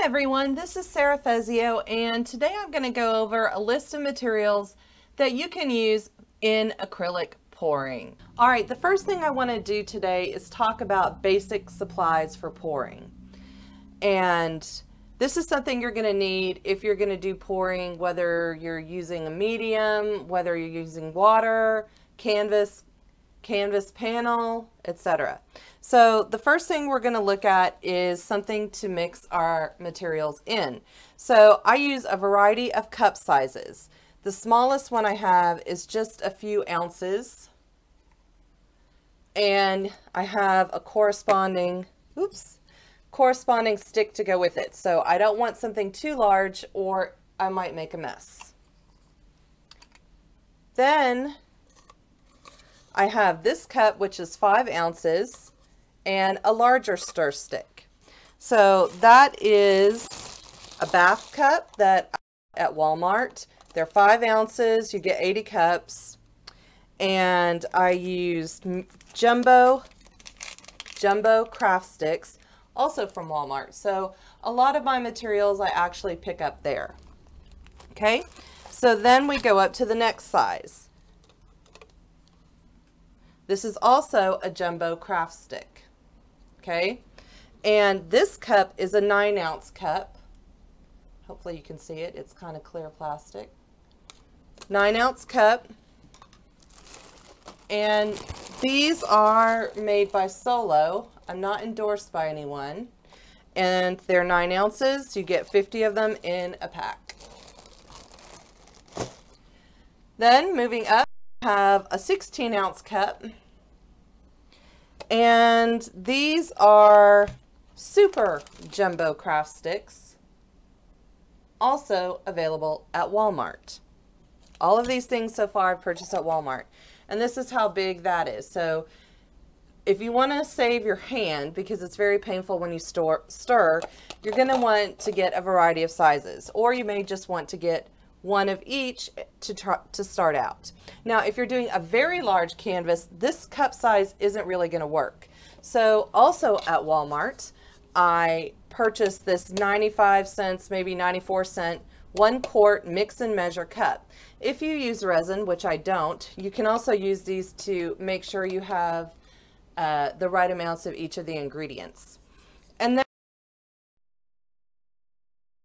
Hi everyone, this is Sarah Fezio, and today I'm going to go over a list of materials that you can use in acrylic pouring. Alright, the first thing I want to do today is talk about basic supplies for pouring. And this is something you're going to need if you're going to do pouring, whether you're using a medium, whether you're using water, canvas panel, etc. So the first thing we're going to look at is something to mix our materials in. So I use a variety of cup sizes. The smallest one I have is just a few ounces, and I have a corresponding stick to go with it. So I don't want something too large or I might make a mess. Then I have this cup, which is 5 ounces, and a larger stir stick. So that is a bath cup that at Walmart. They're 5 ounces, you get 80 cups. And I used jumbo craft sticks, also from Walmart. So a lot of my materials I actually pick up there. Okay, so then we go up to the next size. This is also a jumbo craft stick, okay? And this cup is a 9-ounce cup. Hopefully you can see it. It's kind of clear plastic. 9-ounce cup. And these are made by Solo. I'm not endorsed by anyone. And they're 9 ounces. You get 50 of them in a pack. Then moving up, have a 16-ounce cup, and these are super jumbo craft sticks, also available at Walmart. All of these things so far I've purchased at Walmart, and this is how big that is. So if you want to save your hand, because it's very painful when you stir, you're going to want to get a variety of sizes, or you may just want to get one of each to start out. Now, if you're doing a very large canvas, this cup size isn't really going to work. So also at Walmart, I purchased this 95 cents, maybe 94 cent, 1 quart mix and measure cup. If you use resin, which I don't, you can also use these to make sure you have the right amounts of each of the ingredients. And then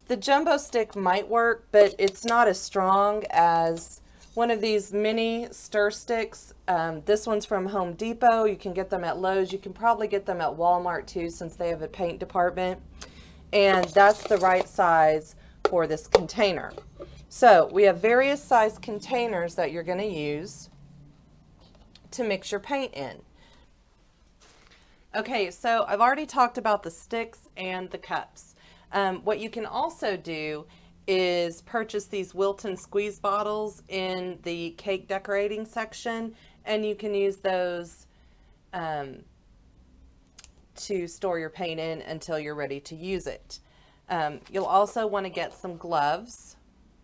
the jumbo stick might work, but it's not as strong as one of these mini stir sticks. This one's from Home Depot. You can get them at Lowe's. You can probably get them at Walmart too, since they have a paint department. And that's the right size for this container. So we have various size containers that you're going to use to mix your paint in. Okay, so I've already talked about the sticks and the cups. What you can also do is purchase these Wilton squeeze bottles in the cake decorating section, and you can use those to store your paint in until you're ready to use it. You'll also want to get some gloves.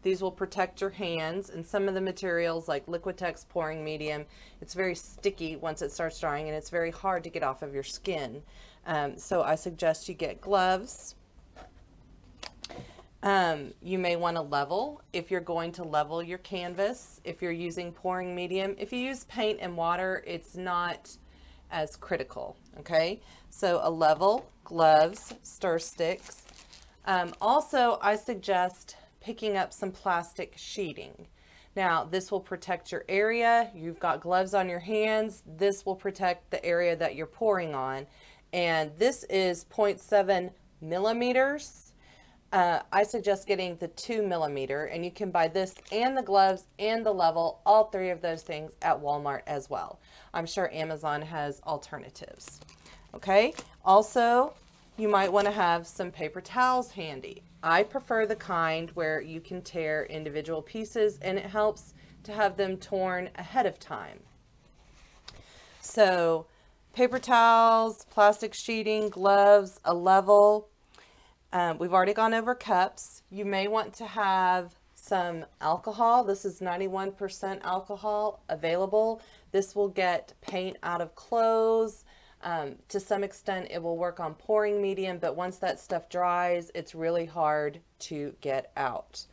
These will protect your hands, and some of the materials like Liquitex pouring medium, it's very sticky once it starts drying, and it's very hard to get off of your skin. So I suggest you get gloves. You may want to level if you're going to level your canvas, if you're using pouring medium. If you use paint and water, it's not as critical, okay? So a level, gloves, stir sticks. Also, I suggest picking up some plastic sheeting. Now, this will protect your area. You've got gloves on your hands. This will protect the area that you're pouring on. And this is 0.7 millimeters. I suggest getting the 2 millimeter, and you can buy this and the gloves and the level, all 3 of those things at Walmart as well. I'm sure Amazon has alternatives. Okay, also you might want to have some paper towels handy. I prefer the kind where you can tear individual pieces, and it helps to have them torn ahead of time. So paper towels, plastic sheeting, gloves, a level. We've already gone over cups. You may want to have some alcohol. This is 91% alcohol available. This will get paint out of clothes, To some extent, it will work on pouring medium, but once that stuff dries, it's really hard to get out.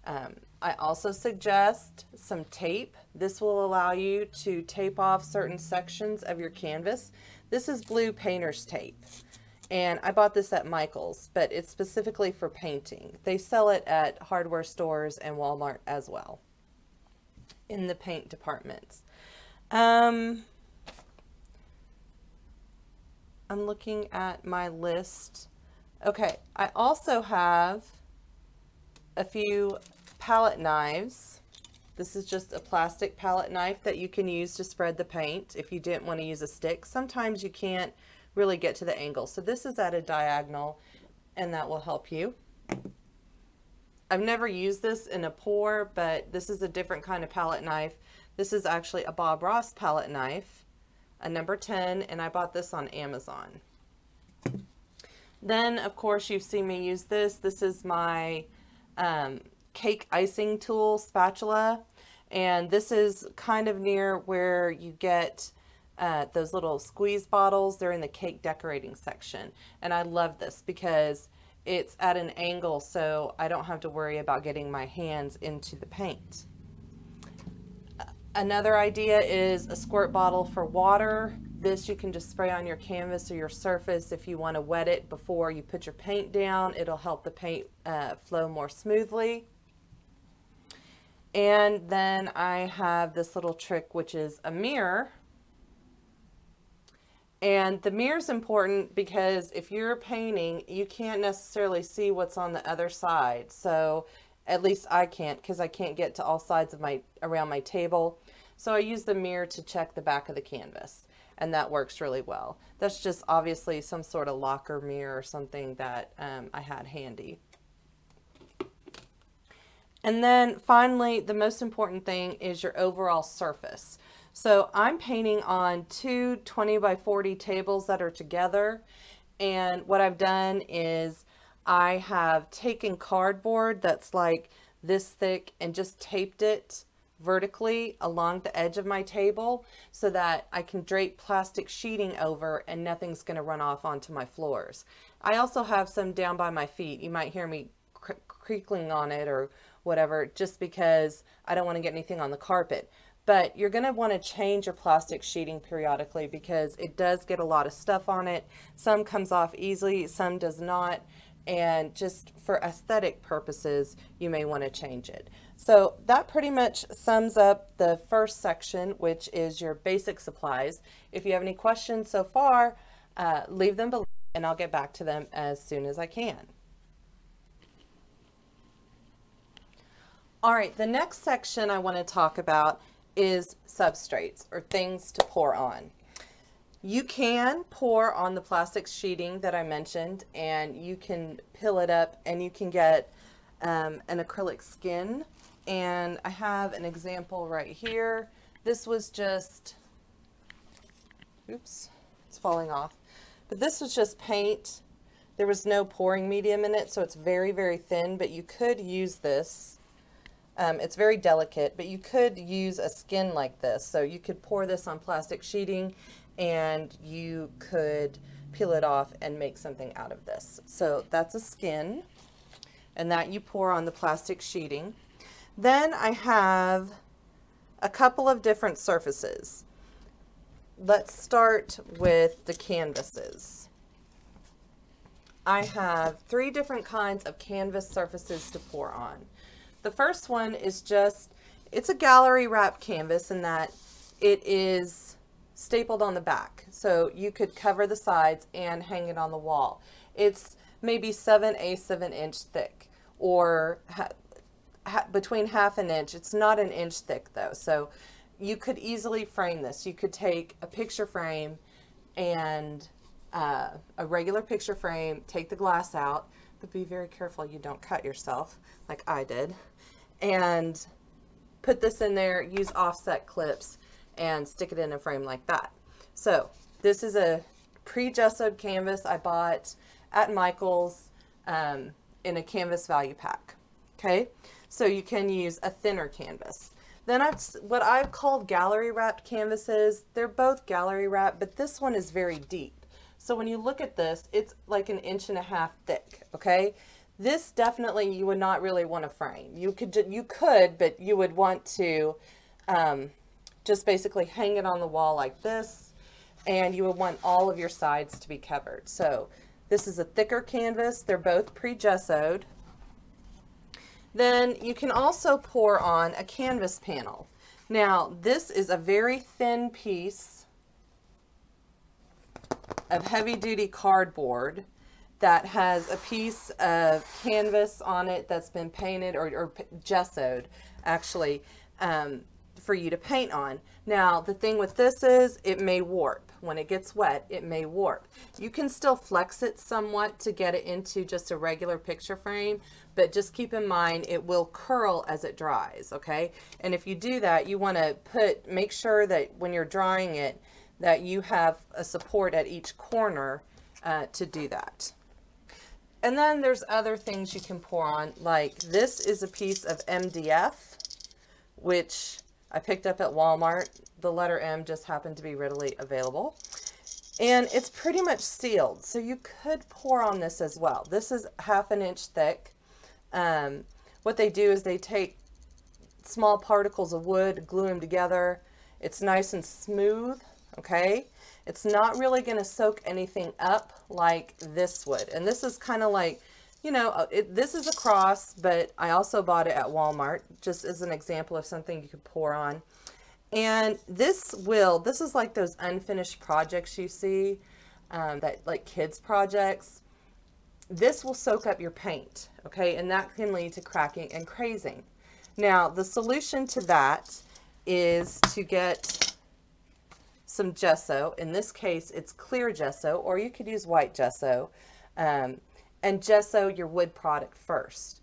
I also suggest some tape. This will allow you to tape off certain sections of your canvas. This is blue painter's tape, and I bought this at Michael's, but it's specifically for painting. They sell it at hardware stores and Walmart as well in the paint departments. I'm looking at my list. Okay, I also have a few palette knives. This is just a plastic palette knife that you can use to spread the paint if you didn't want to use a stick. Sometimes you can't really get to the angle. So this is at a diagonal, and that will help you. I've never used this in a pour, but this is a different kind of palette knife. This is actually a Bob Ross palette knife, a number 10, and I bought this on Amazon. Then, of course, you've seen me use this. This is my cake icing tool spatula, and this is kind of near where you get those little squeeze bottles. They're in the cake decorating section, and I love this because it's at an angle, so I don't have to worry about getting my hands into the paint. Another idea is a squirt bottle for water. This you can just spray on your canvas or your surface if you want to wet it before you put your paint down. It'll help the paint flow more smoothly. And then I have this little trick, which is a mirror. And the mirror is important because if you're painting, you can't necessarily see what's on the other side. So at least I can't, because I can't get to all sides of around my table. So I use the mirror to check the back of the canvas, and that works really well. That's just obviously some sort of locker mirror or something that I had handy. And then finally, the most important thing is your overall surface. So I'm painting on two 20 by 40 tables that are together. And what I've done is I have taken cardboard that's like this thick and just taped it vertically along the edge of my table so that I can drape plastic sheeting over and nothing's going to run off onto my floors. I also have some down by my feet. You might hear me creaking on it or whatever, just because I don't want to get anything on the carpet. But you're going to want to change your plastic sheeting periodically because it does get a lot of stuff on it. Some comes off easily, some does not. And just for aesthetic purposes, you may want to change it. So that pretty much sums up the first section, which is your basic supplies. If you have any questions so far, leave them below and I'll get back to them as soon as I can. All right, the next section I want to talk about is substrates, or things to pour on. You can pour on the plastic sheeting that I mentioned, and you can peel it up and you can get an acrylic skin. And I have an example right here. This was just, oops, it's falling off. But this was just paint. There was no pouring medium in it, so it's very, very thin, but you could use this. It's very delicate, but you could use a skin like this. So you could pour this on plastic sheeting and you could peel it off and make something out of this. So that's a skin, and that you pour on the plastic sheeting. Then I have a couple of different surfaces. Let's start with the canvases. I have 3 different kinds of canvas surfaces to pour on. The first one is just, it's a gallery wrap canvas in that it is stapled on the back. So you could cover the sides and hang it on the wall. It's maybe 7/8 of an inch thick, or between half an inch. It's not an inch thick though. So you could easily frame this. You could take a picture frame and a regular picture frame, take the glass out, but be very careful you don't cut yourself like I did, and put this in there, use offset clips and stick it in a frame like that. So this is a pre-gessoed canvas I bought at Michael's in a canvas value pack. Okay, so you can use a thinner canvas. Then what I've called gallery wrapped canvases. They're both gallery wrapped, but this one is very deep. So when you look at this, it's like 1.5 inches thick, okay? This definitely you would not really want to frame. You could, but you would want to just basically hang it on the wall like this, and you would want all of your sides to be covered. So this is a thicker canvas. They're both pre-gessoed. Then you can also pour on a canvas panel. Now, this is a very thin piece of heavy-duty cardboard that has a piece of canvas on it that's been painted or gessoed, actually, for you to paint on. Now, the thing with this is it may warp. When it gets wet, it may warp. You can still flex it somewhat to get it into just a regular picture frame, but just keep in mind it will curl as it dries, okay? And if you do that, you want to make sure that when you're drying it, that you have a support at each corner to do that. And then there's other things you can pour on, like this is a piece of MDF, which I picked up at Walmart. The letter M just happened to be readily available. And it's pretty much sealed, so you could pour on this as well. This is 1/2 inch thick. What they do is they take small particles of wood, glue them together. It's nice and smooth, okay? It's not really going to soak anything up like this would. And this is kind of like, you know, this is a cross, but I also bought it at Walmart just as an example of something you could pour on. And this is like those unfinished projects you see, that like kids projects. This will soak up your paint, okay? And that can lead to cracking and crazing. Now, the solution to that is to get some gesso. In this case, it's clear gesso, or you could use white gesso, and gesso your wood product first.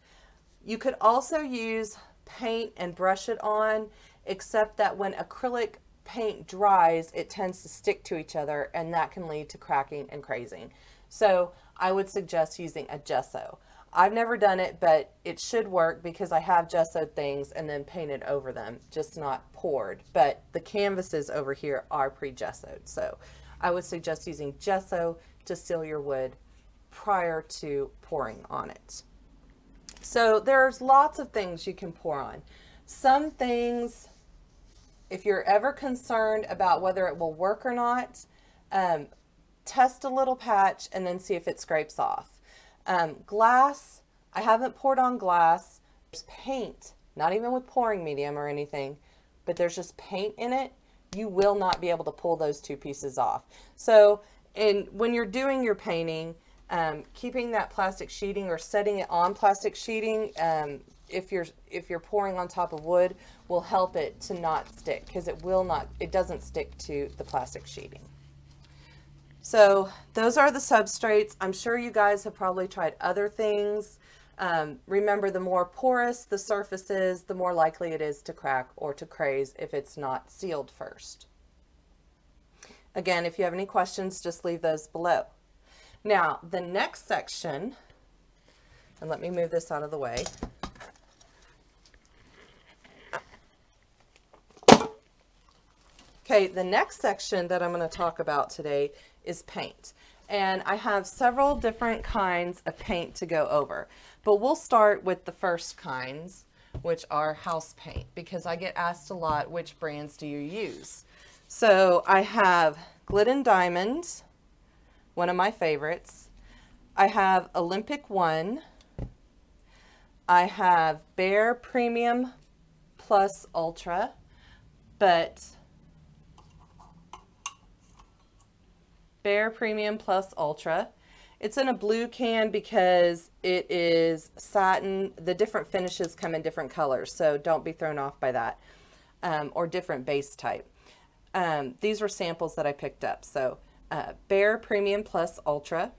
You could also use paint and brush it on, except that when acrylic paint dries, it tends to stick to each other, and that can lead to cracking and crazing. So I would suggest using a gesso. I've never done it, but it should work because I have gessoed things and then painted over them, just not poured. But the canvases over here are pre-gessoed. So I would suggest using gesso to seal your wood prior to pouring on it. So there's lots of things you can pour on. Some things, if you're ever concerned about whether it will work or not, test a little patch and then see if it scrapes off. Glass, I haven't poured on glass. There's paint, not even with pouring medium or anything, but there's just paint in it. You will not be able to pull those two pieces off. So when you're doing your painting, keeping that plastic sheeting or setting it on plastic sheeting, if you're pouring on top of wood, will help it to not stick, because it doesn't stick to the plastic sheeting. So those are the substrates. I'm sure you guys have probably tried other things. Remember, the more porous the surface is, the more likely it is to crack or to craze if it's not sealed first. Again, if you have any questions, just leave those below. Now, the next section, and let me move this out of the way. Okay, the next section that I'm going to talk about today is paint. And I have several different kinds of paint to go over. But we'll start with the first kinds, which are house paint, because I get asked a lot, which brands do you use? So I have Glidden Diamond, one of my favorites. I have Olympic One. I have Behr Premium Plus Ultra, but Behr Premium Plus Ultra. It's in a blue can because it is satin. The different finishes come in different colors, so don't be thrown off by that, or different base type. These were samples that I picked up. So Behr Premium Plus Ultra.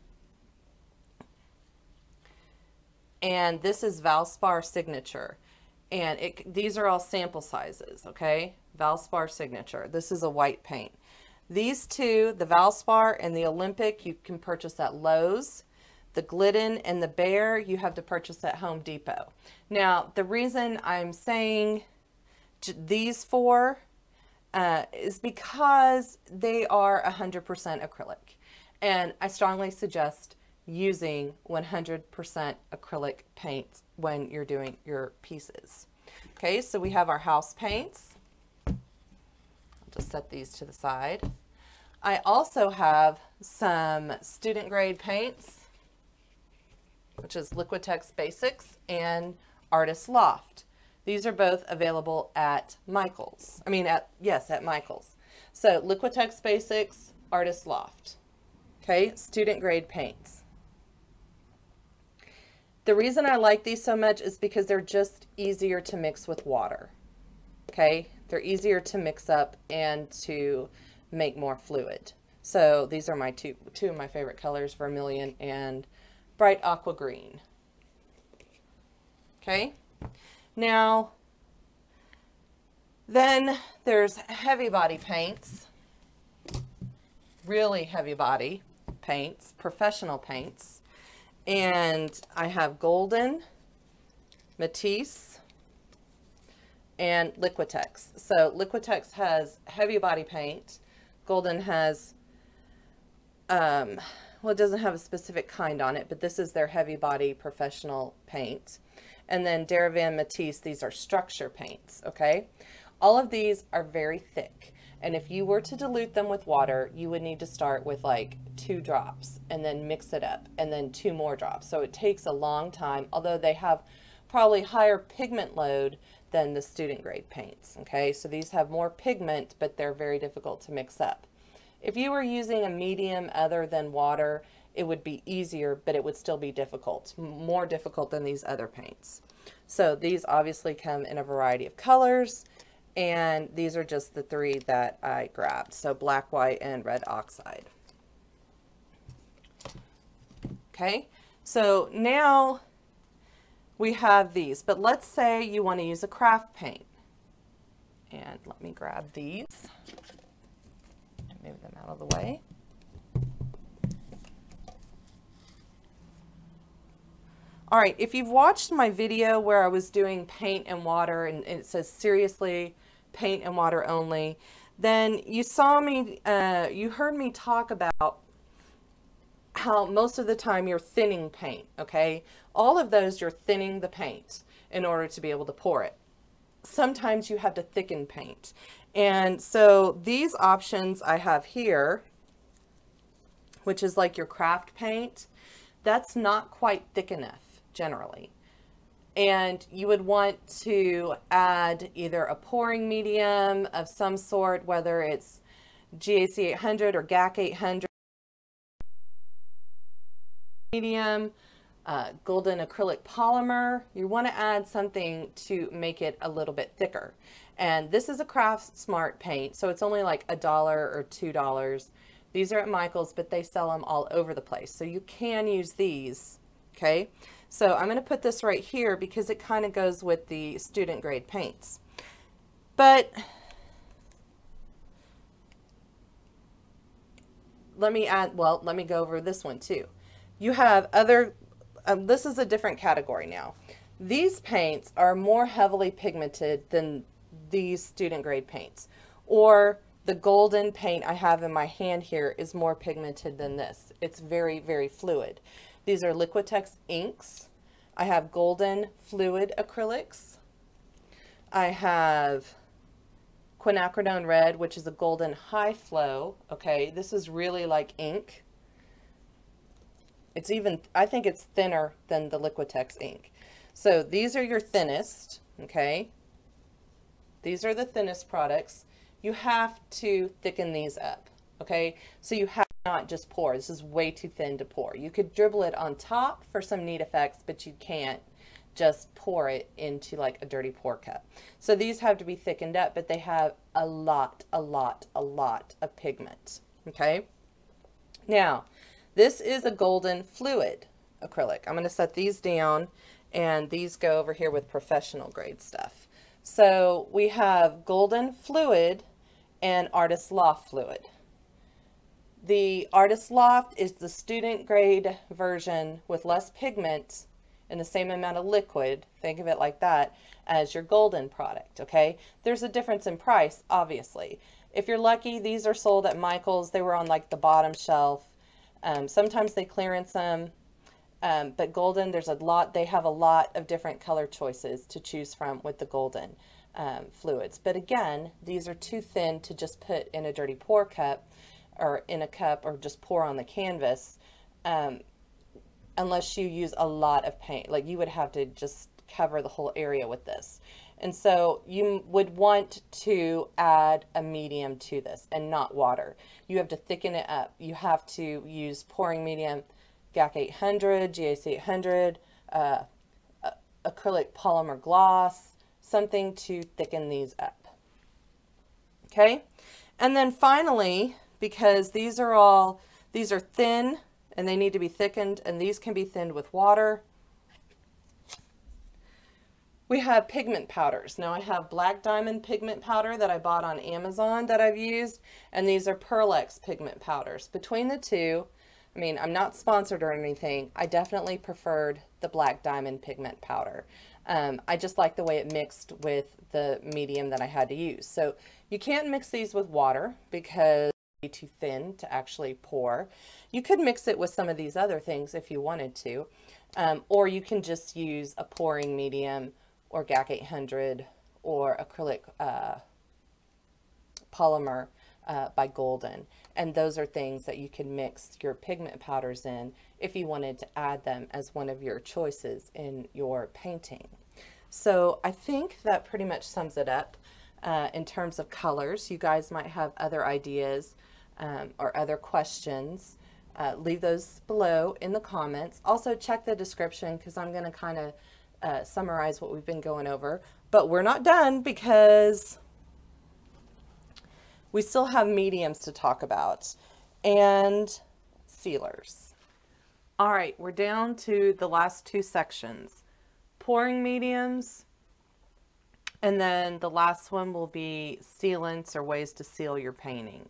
And this is Valspar Signature. And these are all sample sizes, okay? Valspar Signature. This is a white paint. These two, the Valspar and the Olympic, you can purchase at Lowe's. The Glidden and the Behr, you have to purchase at Home Depot. Now, the reason I'm saying these four is because they are 100% acrylic. And I strongly suggest using 100% acrylic paint when you're doing your pieces. Okay, so we have our house paints. I'll just set these to the side. I also have some student grade paints, which is Liquitex Basics and Artist Loft. These are both available at Michael's. At Michael's. So Liquitex Basics, Artist Loft. Okay, student grade paints. The reason I like these so much is because they're just easier to mix with water. Okay, they're easier to mix up and to make more fluid. So these are my two of my favorite colors, vermilion and bright aqua green. Okay, now then there's heavy body paints, really heavy body paints, professional paints, and I have Golden, Matisse, and Liquitex. So Liquitex has heavy body paint. Golden has, well, it doesn't have a specific kind on it, but this is their heavy body professional paint. And then Derivan, Matisse, these are structure paints, okay? All of these are very thick. And if you were to dilute them with water, you would need to start with like 2 drops and then mix it up and then 2 more drops. So it takes a long time, although they have probably higher pigment load than the student grade paints. Okay, so these have more pigment, but they're very difficult to mix up. If you were using a medium other than water, it would be easier, but it would still be difficult, more difficult than these other paints. So these obviously come in a variety of colors, and these are just the 3 that I grabbed. So black, white, and red oxide. Okay, so now we have these, but let's say you want to use a craft paint. And let me grab these and move them out of the way. All right, if you've watched my video where I was doing paint and water and it says seriously paint and water only, then you saw me, you heard me talk about how most of the time you're thinning paint, okay? All of those, you're thinning the paint in order to be able to pour it. Sometimes you have to thicken paint. And so these options I have here, which is like your craft paint, that's not quite thick enough generally. And you would want to add either a pouring medium of some sort, whether it's GAC 800 or GAC 800 medium, golden acrylic polymer. You want to add something to make it a little bit thicker. And this is a Craft Smart paint, so it's only like $1 or $2. These are at Michael's, but they sell them all over the place. So you can use these, okay? So I'm going to put this right here because it kind of goes with the student grade paints. But let me go over this one too. You have other, this is a different category now. These paints are more heavily pigmented than these student grade paints. Or the golden paint I have in my hand here is more pigmented than this. It's very, very fluid. These are Liquitex inks. I have golden fluid acrylics. I have quinacridone red, which is a golden high flow. Okay, this is really like ink. It's even, I think it's thinner than the Liquitex ink. So these are your thinnest, okay? These are the thinnest products. You have to thicken these up, okay? So you have not just pour. This is way too thin to pour. You could dribble it on top for some neat effects, but you can't just pour it into like a dirty pour cup. So these have to be thickened up, but they have a lot of pigment, okay? Now, this is a golden fluid acrylic. I'm going to set these down, and these go over here with professional grade stuff. So we have golden fluid and Artist Loft fluid. The Artist Loft is the student grade version with less pigment and the same amount of liquid. Think of it like that. as your golden product, okay? There's a difference in price, obviously. If you're lucky, these are sold at Michael's. They were on like the bottom shelf. Sometimes they clearance them, but golden, they have a lot of different color choices to choose from with the golden fluids. But again, these are too thin to just put in a dirty pour cup or in a cup or just pour on the canvas, unless you use a lot of paint. Like you would have to just cover the whole area with this. And so you would want to add a medium to this and not water. You have to thicken it up. You have to use pouring medium, GAC 800, GAC 800, acrylic polymer gloss, something to thicken these up. Okay. And then finally, because these are thin and they need to be thickened, and these can be thinned with water, we have pigment powders. Now I have Black Diamond pigment powder that I bought on Amazon that I've used, and these are Pearlex pigment powders. Between the two, I mean, I'm not sponsored or anything. I definitely preferred the Black Diamond pigment powder. I just like the way it mixed with the medium that I had to use. So you can't mix these with water because it's too thin to actually pour. You could mix it with some of these other things if you wanted to, or you can just use a pouring medium or GAC 800 or acrylic polymer by Golden. And those are things that you can mix your pigment powders in if you wanted to add them as one of your choices in your painting. So I think that pretty much sums it up in terms of colors. You guys might have other ideas or other questions. Leave those below in the comments. Also check the description because I'm going to kind of summarize what we've been going over. But we're not done because we still have mediums to talk about and sealers. All right, we're down to the last two sections. Pouring mediums, and then the last one will be sealants or ways to seal your painting.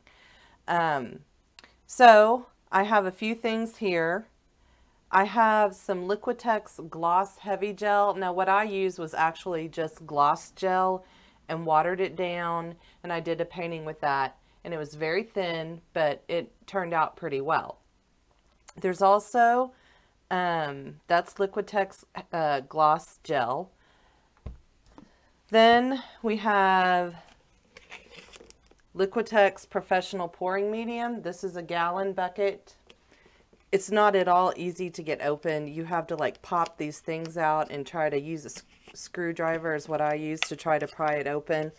So I have a few things here. I have some Liquitex Gloss Heavy Gel. Now what I used was actually just gloss gel and watered it down, and I did a painting with that, and it was very thin, but it turned out pretty well. There's also, that's Liquitex Gloss Gel. Then we have Liquitex Professional Pouring Medium. This is a gallon bucket. It's not at all easy to get open. You have to like pop these things out and try to use a screwdriver is what I use to try to pry it open.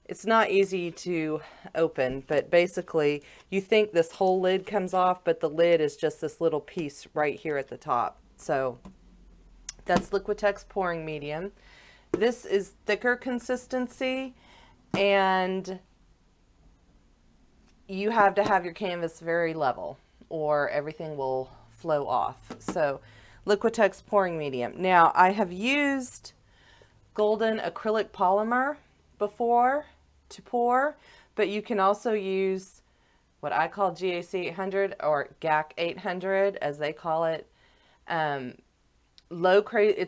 It's not easy to open, but basically you think this whole lid comes off, but the lid is just this little piece right here at the top. So that's Liquitex Pouring Medium. This is thicker consistency, and you have to have your canvas very level or everything will flow off. So Liquitex Pouring Medium. Now I have used Golden acrylic polymer before to pour, but you can also use what I call GAC 800 or GAC 800 as they call it. It's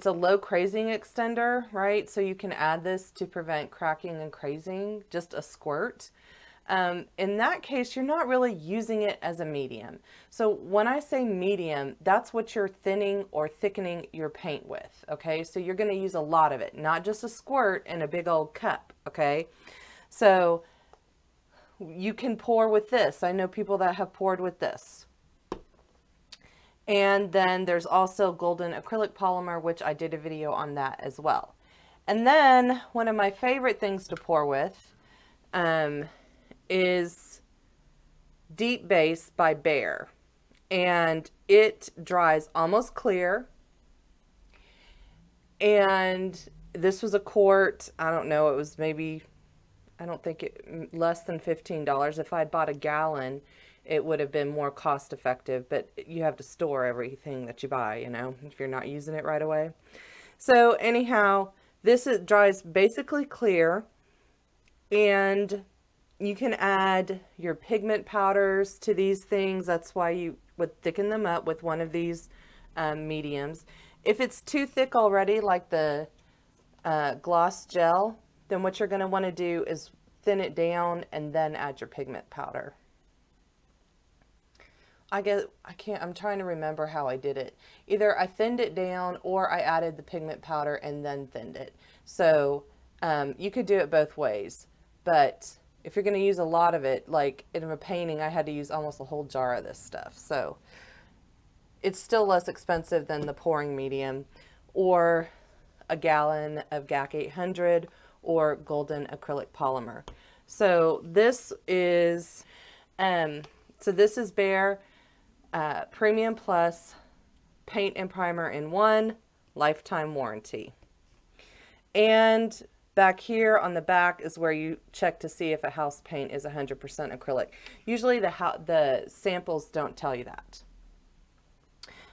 a low crazing extender, right? So you can add this to prevent cracking and crazing, just a squirt. In that case, you're not really using it as a medium. So when I say medium, that's what you're thinning or thickening your paint with, okay? So you're going to use a lot of it, not just a squirt in a big old cup, okay? So you can pour with this. I know people that have poured with this. And then there's also Golden acrylic polymer, which I did a video on that as well. And then one of my favorite things to pour with is Deep Base by Behr, and it dries almost clear. And this was a quart. I don't know, it was maybe, I don't think it less than $15. If I'd bought a gallon, it would have been more cost effective, but you have to store everything that you buy, you know, if you're not using it right away. So anyhow, this dries basically clear, and you can add your pigment powders to these things. That's why you would thicken them up with one of these mediums. If it's too thick already, like the gloss gel, then what you're going to want to do is thin it down and then add your pigment powder. I'm trying to remember how I did it. Either I thinned it down or I added the pigment powder and then thinned it. So you could do it both ways, but if you're going to use a lot of it, like in a painting, I had to use almost a whole jar of this stuff. So it's still less expensive than the pouring medium or a gallon of GAC 800 or golden acrylic polymer. So this is Behr Premium Plus paint and primer in one, lifetime warranty. And back here on the back is where you check to see if a house paint is 100% acrylic. Usually the samples don't tell you that.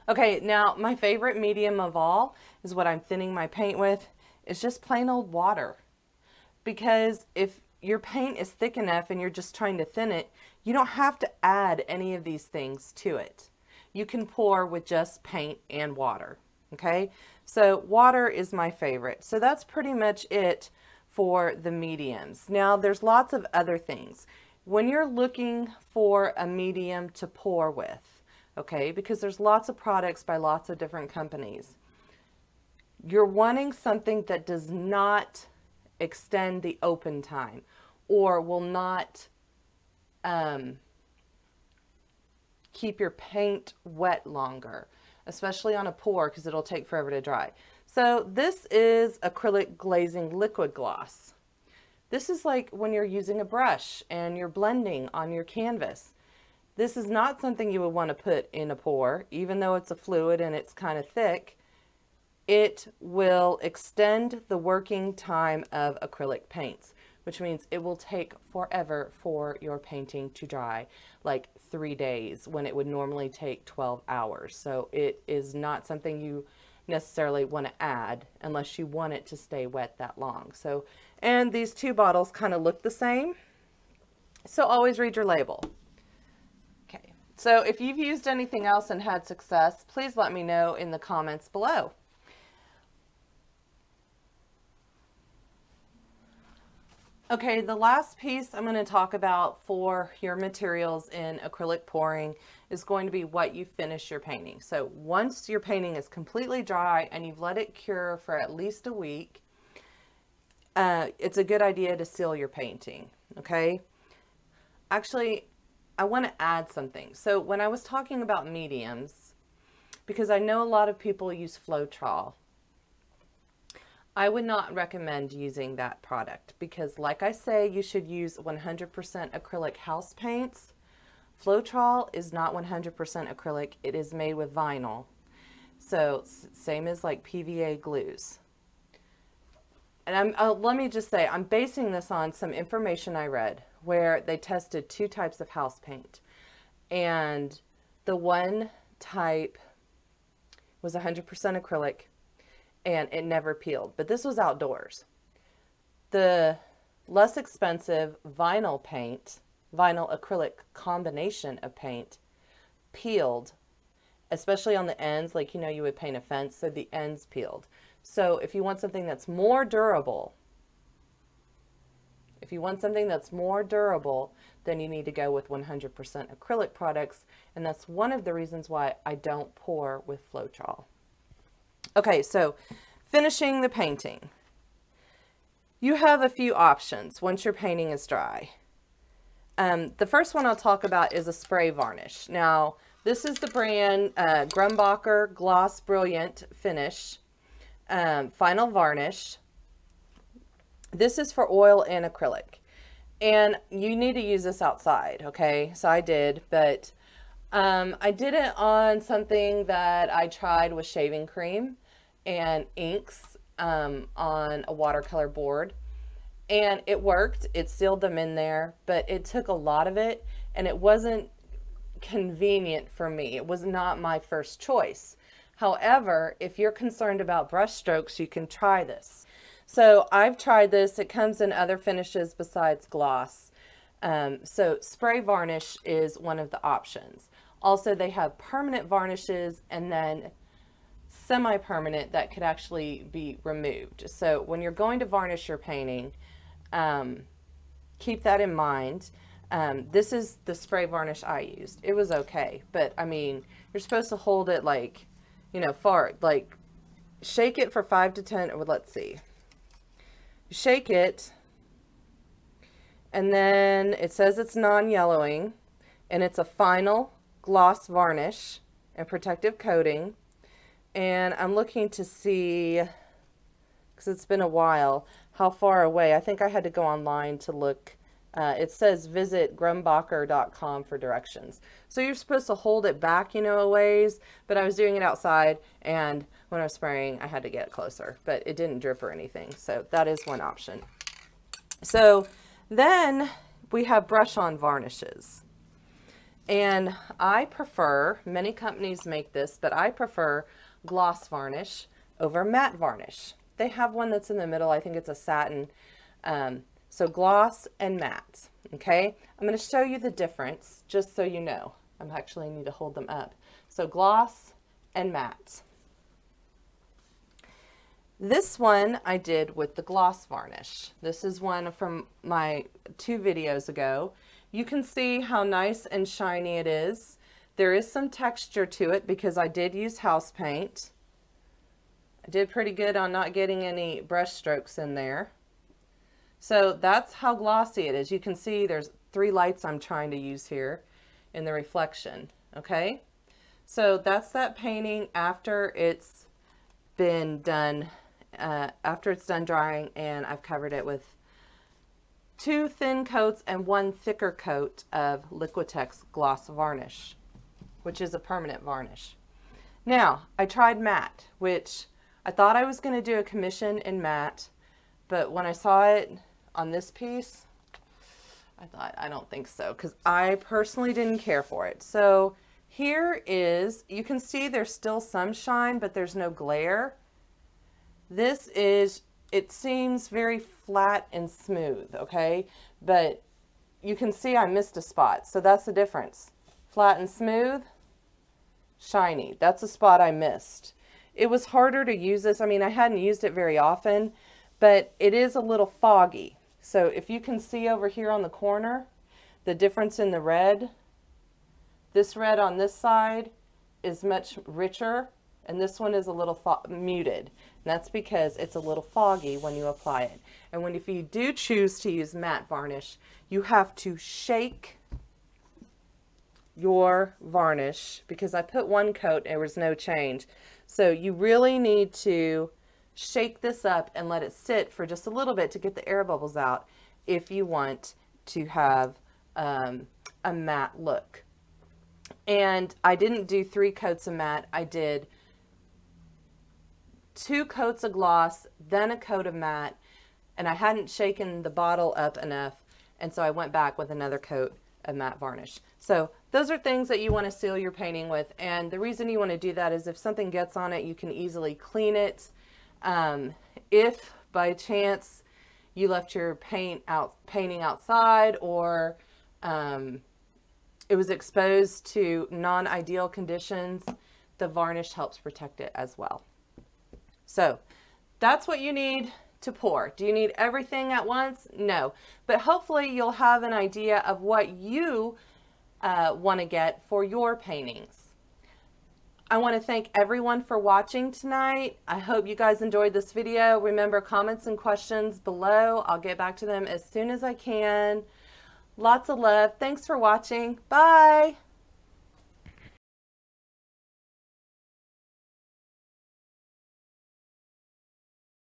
Okay, now my favorite medium of all is what I'm thinning my paint with. It's just plain old water. Because if your paint is thick enough and you're just trying to thin it, you don't have to add any of these things to it. You can pour with just paint and water. Okay, so water is my favorite. So that's pretty much it for the mediums. Now there's lots of other things. When you're looking for a medium to pour with, okay, because there's lots of products by lots of different companies, you're wanting something that does not extend the open time or will not keep your paint wet longer, especially on a pour, because it'll take forever to dry. So this is acrylic glazing liquid gloss. This is like when you're using a brush and you're blending on your canvas. This is not something you would want to put in a pour, even though it's a fluid and it's kind of thick. It will extend the working time of acrylic paints, which means it will take forever for your painting to dry, like 3 days when it would normally take 12 hours. So it is not something you necessarily want to add unless you want it to stay wet that long. So, and these two bottles kind of look the same. So always read your label. Okay. So if you've used anything else and had success, please let me know in the comments below. Okay, the last piece I'm going to talk about for your materials in acrylic pouring is going to be what you finish your painting. So once your painting is completely dry and you've let it cure for at least a week, it's a good idea to seal your painting, okay? Actually, I want to add something. So when I was talking about mediums, because I know a lot of people use Floetrol, I would not recommend using that product because, like I say, you should use 100% acrylic house paints. Floetrol is not 100% acrylic. It is made with vinyl. So same as like PVA glues. And let me just say, I'm basing this on some information I read where they tested 2 types of house paint. And the one type was 100% acrylic, and it never peeled, but this was outdoors. The less expensive vinyl paint, vinyl acrylic combination of paint, peeled, especially on the ends, like, you know, you would paint a fence, so the ends peeled. So if you want something that's more durable, then you need to go with 100% acrylic products, and that's one of the reasons why I don't pour with Floetrol. Okay, so finishing the painting. You have a few options once your painting is dry. The first one I'll talk about is a spray varnish. Now, this is the brand Grumbacher Gloss Brilliant Finish Final Varnish. This is for oil and acrylic. And you need to use this outside, okay? So I did, but I did it on something that I tried with shaving cream and inks on a watercolor board, and it worked. It sealed them in there, but it took a lot of it and it wasn't convenient for me. It was not my first choice. However, if you're concerned about brush strokes, you can try this. So I've tried this. It comes in other finishes besides gloss. So spray varnish is one of the options. Also, they have permanent varnishes and then semi-permanent that could actually be removed. So when you're going to varnish your painting, keep that in mind. This is the spray varnish I used. It was okay, but I mean, you're supposed to hold it like, you know, like shake it for 5 to 10, or let's see. Shake it, and then it says it's non-yellowing, and it's a final gloss varnish and protective coating. And I'm looking to see, because it's been a while, how far away. I think I had to go online to look. It says visit grumbacher.com for directions. So you're supposed to hold it back, you know, a ways, but I was doing it outside, and when I was spraying, I had to get closer, but it didn't drip or anything. So that is one option. So then we have brush-on varnishes. And I prefer, many companies make this, but I prefer gloss varnish over matte varnish. They have one that's in the middle. I think it's a satin. So gloss and matte. Okay, I'm going to show you the difference just so you know. I actually need to hold them up. So gloss and matte. This one I did with the gloss varnish. This is one from my 2 videos ago. You can see how nice and shiny it is. There is some texture to it because I did use house paint. I did pretty good on not getting any brush strokes in there. So that's how glossy it is. You can see there's 3 lights I'm trying to use here in the reflection. Okay, so that's that painting after it's been done, after it's done drying, and I've covered it with 2 thin coats and 1 thicker coat of Liquitex gloss varnish, which is a permanent varnish. Now, I tried matte, which I thought I was going to do a commission in matte, but when I saw it on this piece, I thought, I don't think so, because I personally didn't care for it. So here is, you can see there's still some shine, but there's no glare. This is, it seems very flat and smooth, okay? But you can see I missed a spot, so that's the difference. Flat and smooth, shiny. That's a spot I missed. It was harder to use this. I mean, I hadn't used it very often, but it is a little foggy. So if you can see over here on the corner, the difference in the red, this red on this side is much richer, and this one is a little muted. And that's because it's a little foggy when you apply it. And if you do choose to use matte varnish, you have to shake your varnish, because I put 1 coat and there was no change. So you really need to shake this up and let it sit for just a little bit to get the air bubbles out if you want to have a matte look. And I didn't do 3 coats of matte. I did 2 coats of gloss, then a coat of matte, and I hadn't shaken the bottle up enough, and so I went back with another coat of matte varnish. So those are things that you want to seal your painting with, and the reason you want to do that is if something gets on it, you can easily clean it. If by chance you left your painting outside, or it was exposed to non-ideal conditions, the varnish helps protect it as well. So that's what you need to pour. Do you need everything at once? No, but hopefully you'll have an idea of what you want to get for your paintings. I want to thank everyone for watching tonight. I hope you guys enjoyed this video. Remember, comments and questions below. I'll get back to them as soon as I can. Lots of love. Thanks for watching. Bye.